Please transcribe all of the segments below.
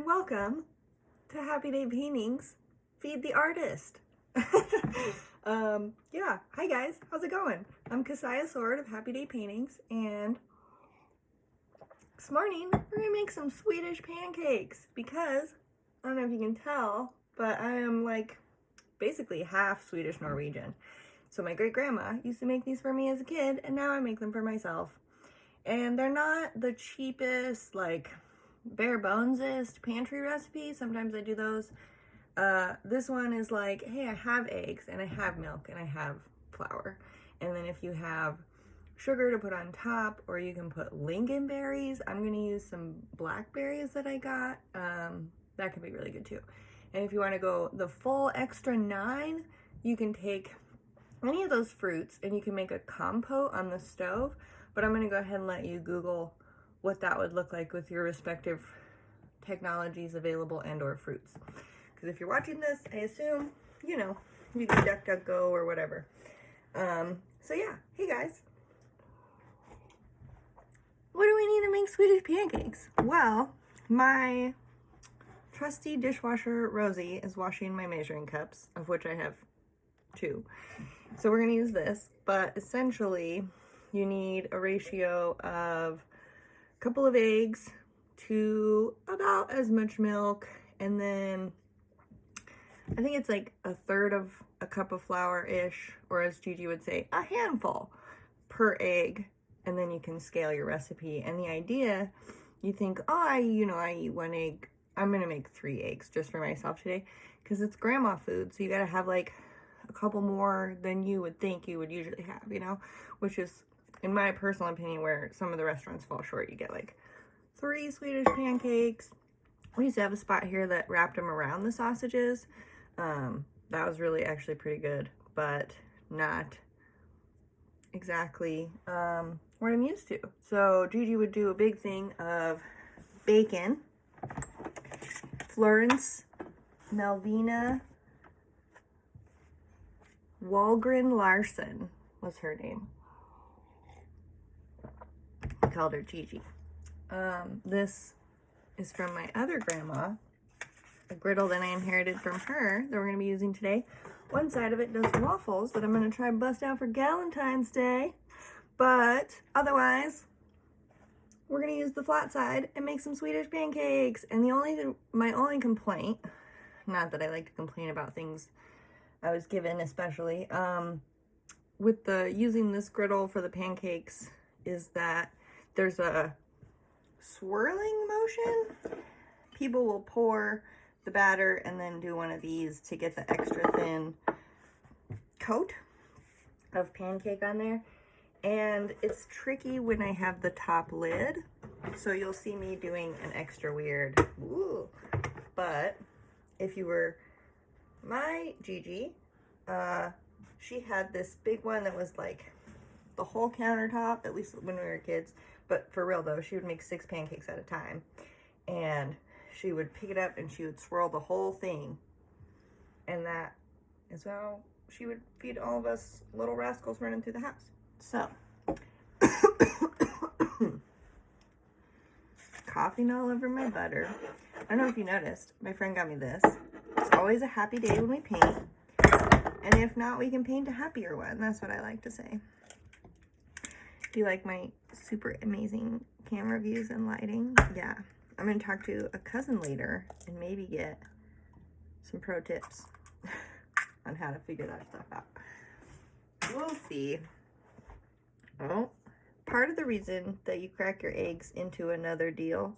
welcome to Happy Day Paintings, Feed the Artist. Yeah, hi guys, how's it going? I'm Kasaya Sword of Happy Day Paintings, and this morning we're gonna make some Swedish pancakes because, I don't know if you can tell, but I am like basically half Swedish Norwegian. So my great grandma used to make these for me as a kid, and now I make them for myself. And they're not the cheapest, like bare bonesest pantry recipe. Sometimes I do those. This one is like, hey, I have eggs and I have milk and I have flour. And then if you have sugar to put on top, or you can put lingonberries. I'm gonna use some blackberries that I got. That could be really good too. And if you want to go the full extra 9, you can take any of those fruits and you can make a compote on the stove. But I'm gonna go ahead and let you Google what that would look like with your respective technologies available and or fruits. Because if you're watching this, I assume, you know, you can DuckDuckGo or whatever. So yeah, hey guys. What do we need to make Swedish pancakes? Well, my trusty dishwasher Rosie is washing my measuring cups, of which I have 2. So we're gonna use this, but essentially you need a ratio of a couple of eggs to about as much milk, and then I think it's like 1/3 of a cup of flour-ish, or as Gigi would say, a handful per egg, and then you can scale your recipe. And the idea, you think, oh, I eat 1 egg. I'm gonna make 3 eggs just for myself today, because it's grandma food, so you gotta have like a couple more than you would think you would usually have, you know, which is, in my personal opinion, where some of the restaurants fall short. You get like 3 Swedish pancakes. We used to have a spot here that wrapped them around the sausages. That was really actually pretty good, but not exactly what I'm used to. So Gigi would do a big thing of bacon. Florence Melvina Walgren Larson was her name. I called her Gigi. This is from my other grandma, a griddle that I inherited from her that we're going to be using today. One side of it does waffles that I'm going to try and bust out for Galentine's Day, but otherwise we're going to use the flat side and make some Swedish pancakes. And my only complaint, not that I like to complain about things I was given especially, with using this griddle for the pancakes, is that there's a swirling motion. People will pour the batter and then do one of these to get the extra thin coat of pancake on there. And it's tricky when I have the top lid. So you'll see me doing an extra weird, ooh. But if you were my Gigi, she had this big one that was like the whole countertop, at least when we were kids. But for real though, she would make 6 pancakes at a time. And she would pick it up and she would swirl the whole thing. And that is how she would feed all of us little rascals running through the house. So, coughing all over my butter. I don't know if you noticed, my friend got me this. It's always a happy day when we paint. And if not, we can paint a happier one. That's what I like to say. Do you like my super amazing camera views and lighting? Yeah. I'm going to talk to a cousin later and maybe get some pro tips on how to figure that stuff out. We'll see. Oh, part of the reason that you crack your eggs into another deal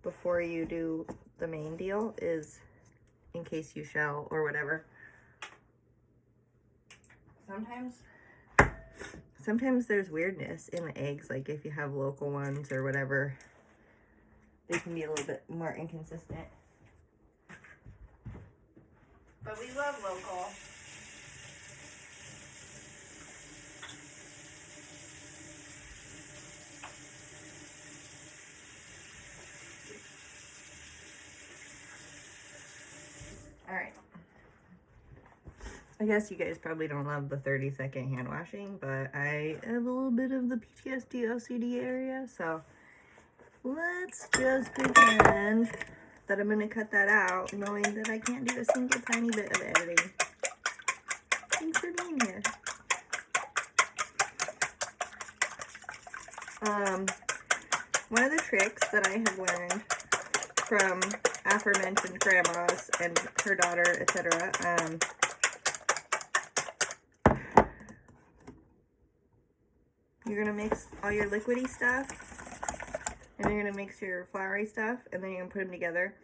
before you do the main deal is in case you shall or whatever. Sometimes there's weirdness in the eggs, like if you have local ones or whatever, they can be a little bit more inconsistent. But we love local. All right. I guess you guys probably don't love the 30-second hand washing, but I have a little bit of the PTSD OCD area, so let's just pretend that I'm going to cut that out, knowing that I can't do a single tiny bit of editing. Thanks for being here. One of the tricks that I have learned from aforementioned grandmas and her daughter, etc. You're going to mix all your liquidy stuff, and you're going to mix your floury stuff, and then you're going to put them together.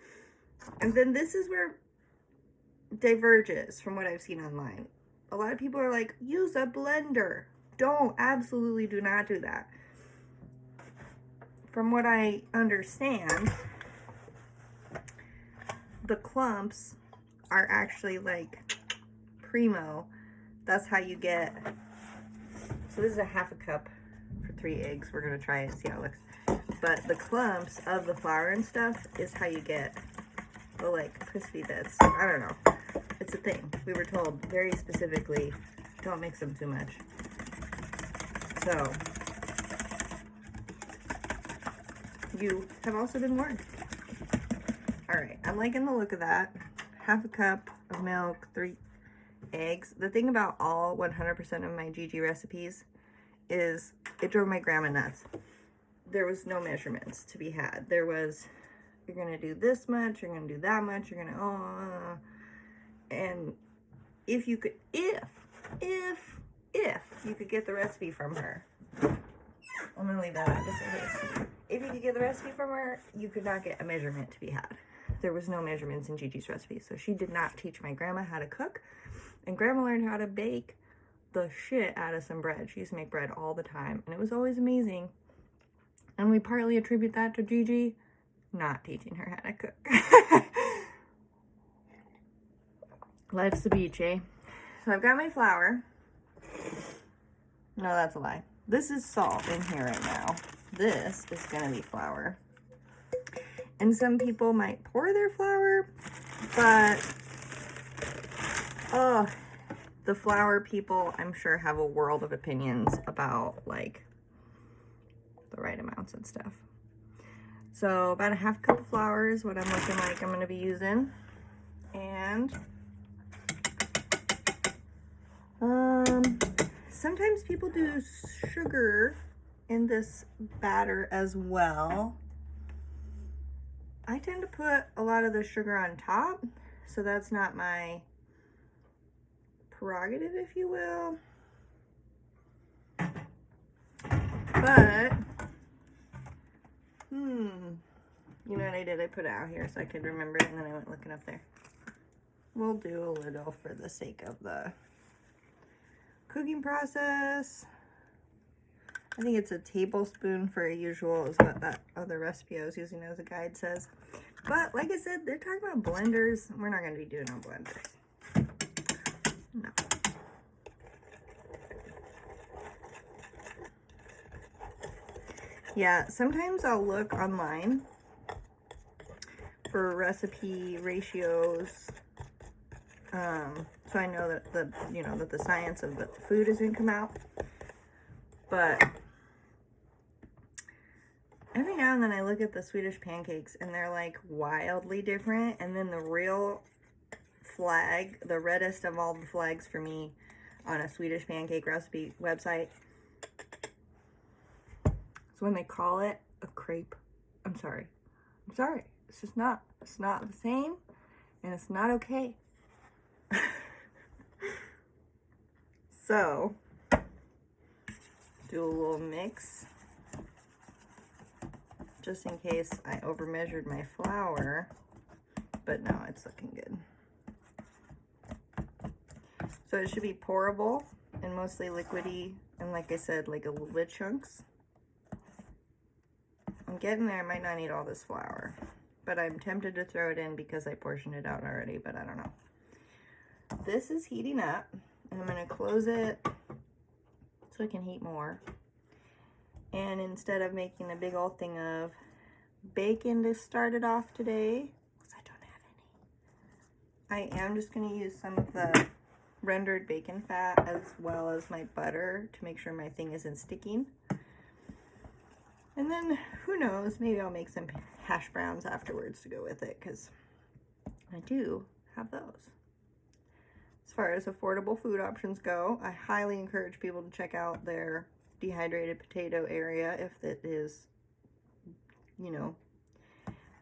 And then this is where it diverges from what I've seen online. A lot of people are like, use a blender. Absolutely do not do that. From what I understand, the clumps are actually like primo. That's how you get, so this is a half a cup for 3 eggs. We're gonna try it and see how it looks. But the clumps of the flour and stuff is how you get the like crispy bits. I don't know. It's a thing. We were told very specifically, don't mix them too much. So, you have also been warned. Alright, I'm liking the look of that. Half a cup of milk, 3 eggs. The thing about all 100% of my Gigi recipes is it drove my grandma nuts. There was no measurements to be had. There was, you're going to do this much, you're going to do that much, you're going to, and if you could, if you could get the recipe from her, I'm going to leave that out just in case. If you could get the recipe from her, you could not get a measurement to be had. There was no measurements in Gigi's recipe, so she did not teach my grandma how to cook, and grandma learned how to bake the shit out of some bread. She used to make bread all the time, and it was always amazing. And we partly attribute that to Gigi not teaching her how to cook. Life's the beach, eh? So I've got my flour. No, that's a lie. This is salt in here right now. This is gonna be flour. And some people might pour their flour, but the flour people, I'm sure, have a world of opinions about like the right amounts and stuff. So about a half cup of flour is what I'm looking like I'm gonna be using. And sometimes people do sugar in this batter as well. I tend to put a lot of the sugar on top, so that's not my prerogative, if you will. But, you know what I did? I put it out here so I could remember it, and then I went looking up there. We'll do a little for the sake of the cooking process. I think it's a tablespoon for a usual is what that other recipe I was using as a guide says. But like I said, they're talking about blenders. We're not going to be doing no blenders. No. Yeah, sometimes I'll look online for recipe ratios, so I know that that the science of the food isn't come out. But every now and then I look at the Swedish pancakes and they're like wildly different, and then the real flag, the reddest of all the flags for me on a Swedish pancake recipe website, is when they call it a crepe. I'm sorry. It's just not. It's not the same, and it's not okay. So, do a little mix, just in case I overmeasured my flour, but no, it's looking good. So it should be pourable and mostly liquidy, and like I said, like a little bit chunks. I'm getting there. I might not need all this flour, but I'm tempted to throw it in because I portioned it out already, but I don't know. This is heating up, and I'm going to close it so it can heat more. And instead of making a big old thing of bacon to start it off today, because I don't have any, I am just going to use some of the rendered bacon fat as well as my butter to make sure my thing isn't sticking. And then, who knows, maybe I'll make some hash browns afterwards to go with it, because I do have those. As far as affordable food options go, I highly encourage people to check out their dehydrated potato area if it is, you know,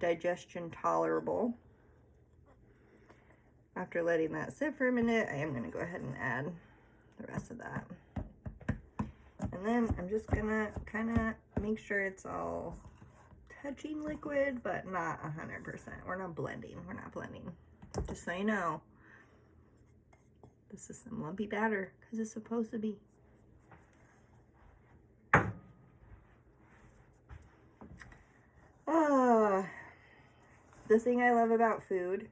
digestion tolerable. After letting that sit for a minute, I am going to go ahead and add the rest of that. And then I'm just going to kind of make sure it's all touching liquid, but not 100%. We're not blending. We're not blending. Just so you know, this is some lumpy batter because it's supposed to be. The thing I love about food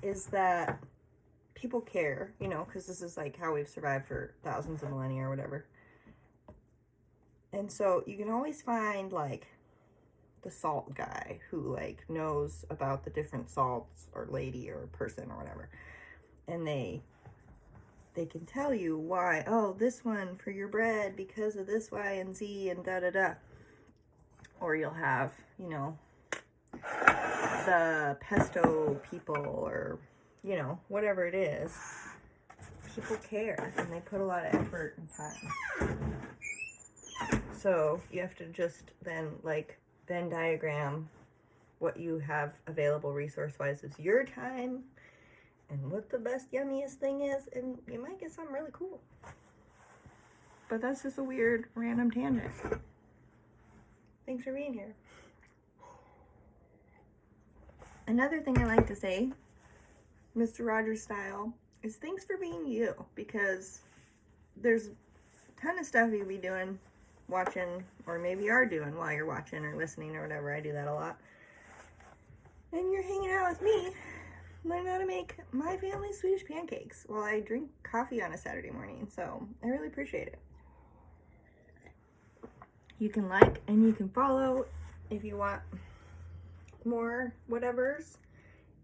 is that people care, you know, because this is like how we've survived for thousands of millennia or whatever. And so you can always find like the salt guy who like knows about the different salts, or lady or person or whatever. And they can tell you why, oh, this one for your bread because of this Y and Z and da da da. Or you'll have, you know, the pesto people, or, you know, whatever it is. People care and they put a lot of effort and time. So you have to just then like Venn diagram what you have available resource-wise is your time and what the best yummiest thing is, and you might get something really cool. But that's just a weird random tangent. Thanks for being here. Another thing I like to say, Mr. Rogers style, is thanks for being you, because there's a ton of stuff you could be doing, watching, or maybe you are doing while you're watching or listening or whatever. I do that a lot. And you're hanging out with me, learning how to make my family's Swedish pancakes while I drink coffee on a Saturday morning. So I really appreciate it. You can like and you can follow if you want more whatevers.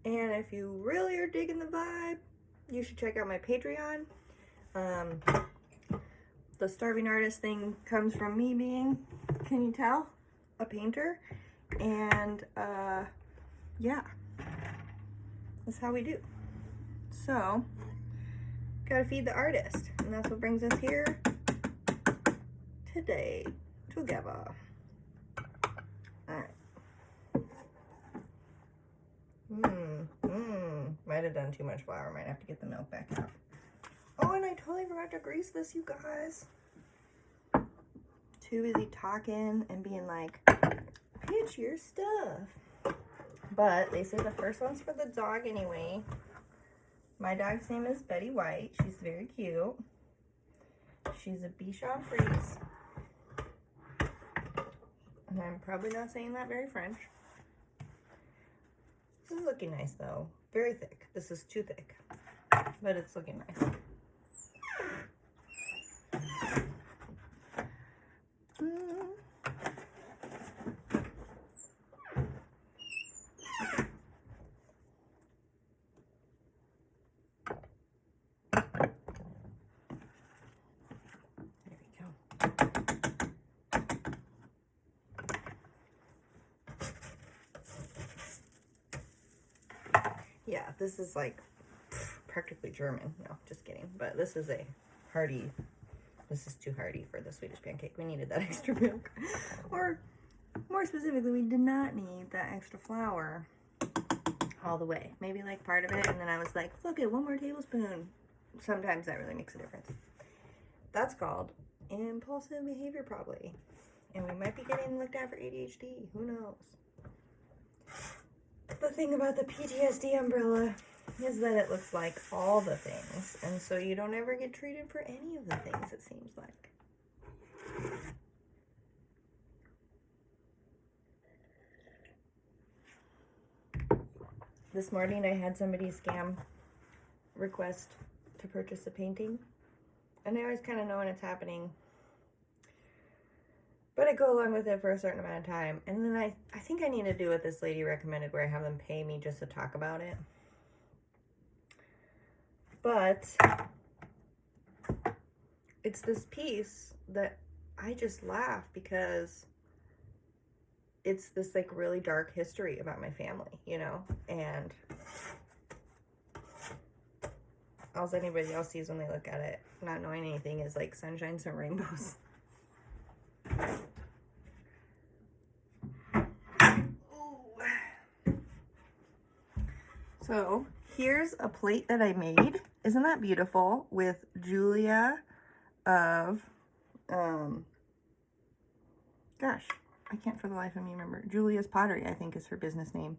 And if you really are digging the vibe, you should check out my Patreon. The starving artist thing comes from me being, can you tell, a painter. And yeah, that's how we do. So gotta feed the artist, and that's what brings us here today together. Might have done too much flour. Might have to get the milk back out. Oh, and I totally forgot to grease this, you guys. Too busy talking and being like, pitch your stuff. But they say the first one's for the dog anyway. My dog's name is Betty White. She's very cute. She's a Bichon Frise. And I'm probably not saying that very French. This is looking nice though. Very thick. This is too thick. But it's looking nice. Yeah, this is like practically German. No, just kidding. But this is a hearty, this is too hearty for the Swedish pancake. We needed that extra milk. Or more specifically, we did not need that extra flour all the way. Maybe like part of it, and then I was like, look at 1 more tablespoon. Sometimes that really makes a difference. That's called impulsive behavior probably. And we might be getting looked at for ADHD. Who knows? The thing about the PTSD umbrella is that it looks like all the things, and so you don't ever get treated for any of the things, it seems like. This morning I had somebody scam request to purchase a painting, and I always kind of know when it's happening. But I go along with it for a certain amount of time. And then I think I need to do what this lady recommended, where I have them pay me just to talk about it. But it's this piece that I just laugh because it's this like really dark history about my family, you know, and all anybody else sees when they look at it, not knowing anything, is like sunshine and rainbows. So here's a plate that I made. Isn't that beautiful? With Julia of, gosh, I can't for the life of me remember. Julia's Pottery, I think, is her business name.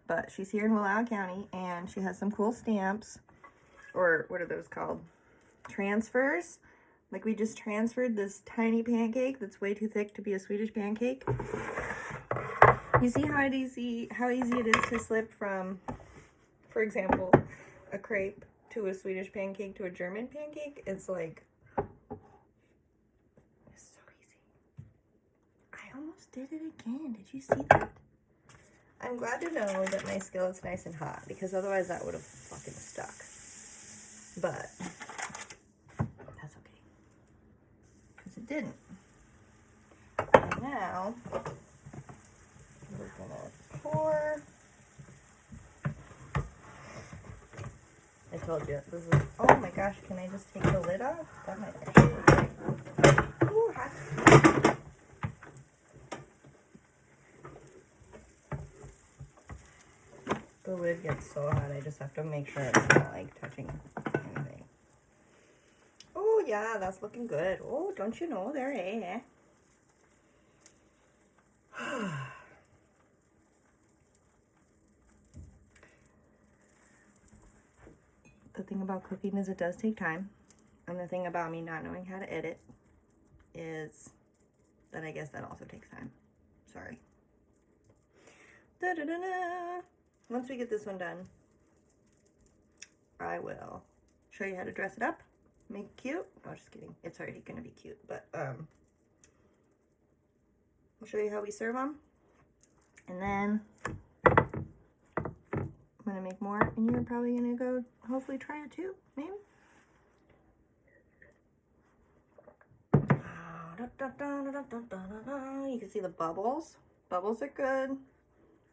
But she's here in Willao County, and she has some cool stamps, or what are those called? Transfers. Like, we just transferred this tiny pancake that's way too thick to be a Swedish pancake. You see how easy it is to slip from, for example, a crepe to a Swedish pancake to a German pancake? It's like, it's so easy. I almost did it again. Did you see that? I'm glad to know that my skillet's nice and hot, because otherwise that would have fucking stuck. But that's okay, because it didn't. And now we're gonna pour. I told you, this is, oh my gosh, can I just take the lid off? That might actually be great. Ooh, hot. The lid gets so hot, I just have to make sure it's not like touching anything. Oh yeah, that's looking good. Oh, don't you know, there, eh? The thing about cooking is it does take time. And the thing about me not knowing how to edit is that I guess that also takes time. Sorry. Da-da-da-da. Once we get this one done, I will show you how to dress it up, make it cute. No, just kidding. It's already going to be cute, but I'll show you how we serve them. And then I'm going to make more, and you're probably going to go hopefully try it too, maybe. You can see the bubbles. Bubbles are good.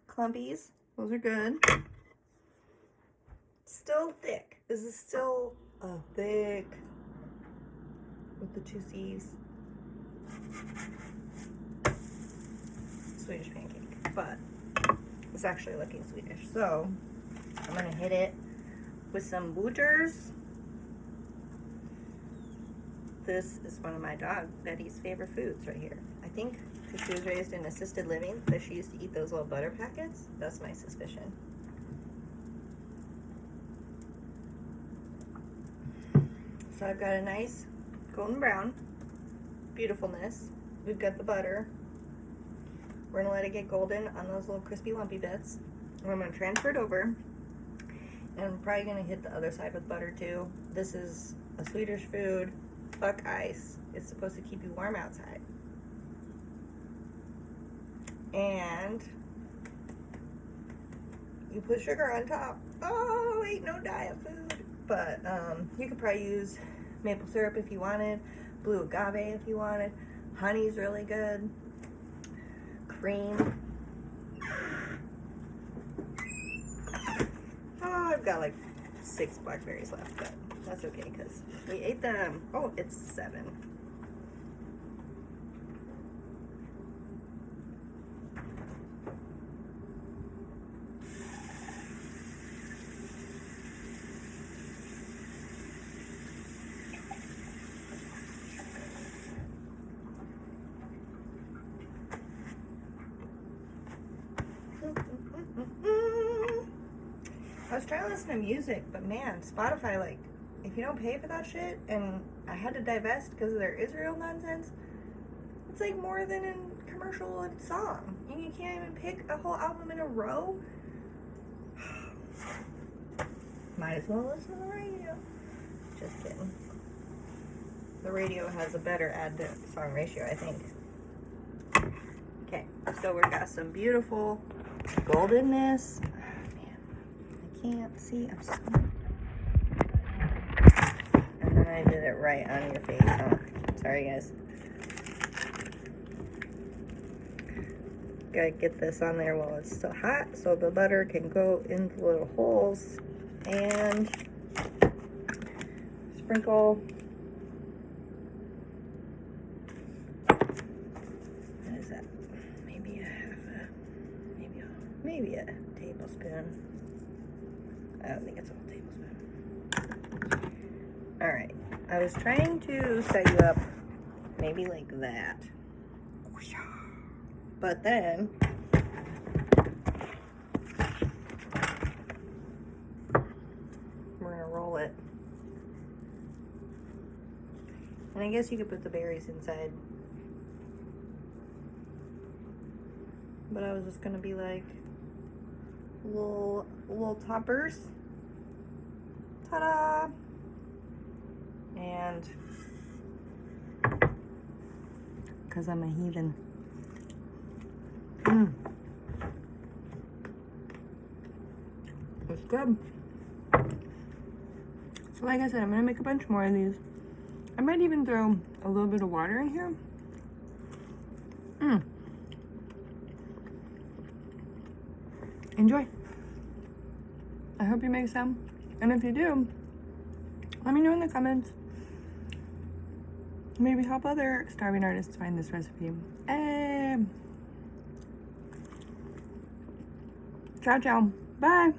Clumpies, those are good. Still thick. This is still a thick with the 2 C's Swedish pancake, but it's actually looking Swedish. So I'm gonna hit it with some butters. This is one of my dog Betty's favorite foods right here. I think because she was raised in assisted living, that she used to eat those little butter packets. That's my suspicion. So I've got a nice golden brown beautifulness. We've got the butter. We're gonna let it get golden on those little crispy lumpy bits. And I'm gonna transfer it over. And I'm probably gonna hit the other side with butter too. This is a Swedish food. Fuck ice. It's supposed to keep you warm outside. And you put sugar on top. Oh, ain't no diet food. But you could probably use maple syrup if you wanted, blue agave if you wanted. Honey's really good. Cream. Oh, I've got like 6 blackberries left, but that's okay because we ate them. Oh, it's 7. I was trying to listen to music, but man, Spotify, like, if you don't pay for that shit, and I had to divest because of their Israel nonsense, it's like more than a commercial and song. You can't even pick a whole album in a row. Might as well listen to the radio. Just kidding. The radio has a better ad to song ratio, I think. Okay, so we've got some beautiful goldenness. Can't see. I'm sorry. And then I did it right on your face. Oh, sorry, guys. gotta get this on there while it's still hot so the butter can go into the little holes. And sprinkle. What is that? Maybe a tablespoon. I don't think it's a whole tablespoon. All right. I was trying to set you up maybe like that. But then we're gonna roll it. And I guess you could put the berries inside. But I was just gonna be like little toppers. Ta-da! And because I'm a heathen. It's good. So like I said, I'm gonna make a bunch more of these. I might even throw a little bit of water in here. Enjoy. I hope you make some. And if you do, let me know in the comments. Maybe help other starving artists find this recipe. Ciao, ciao. Bye.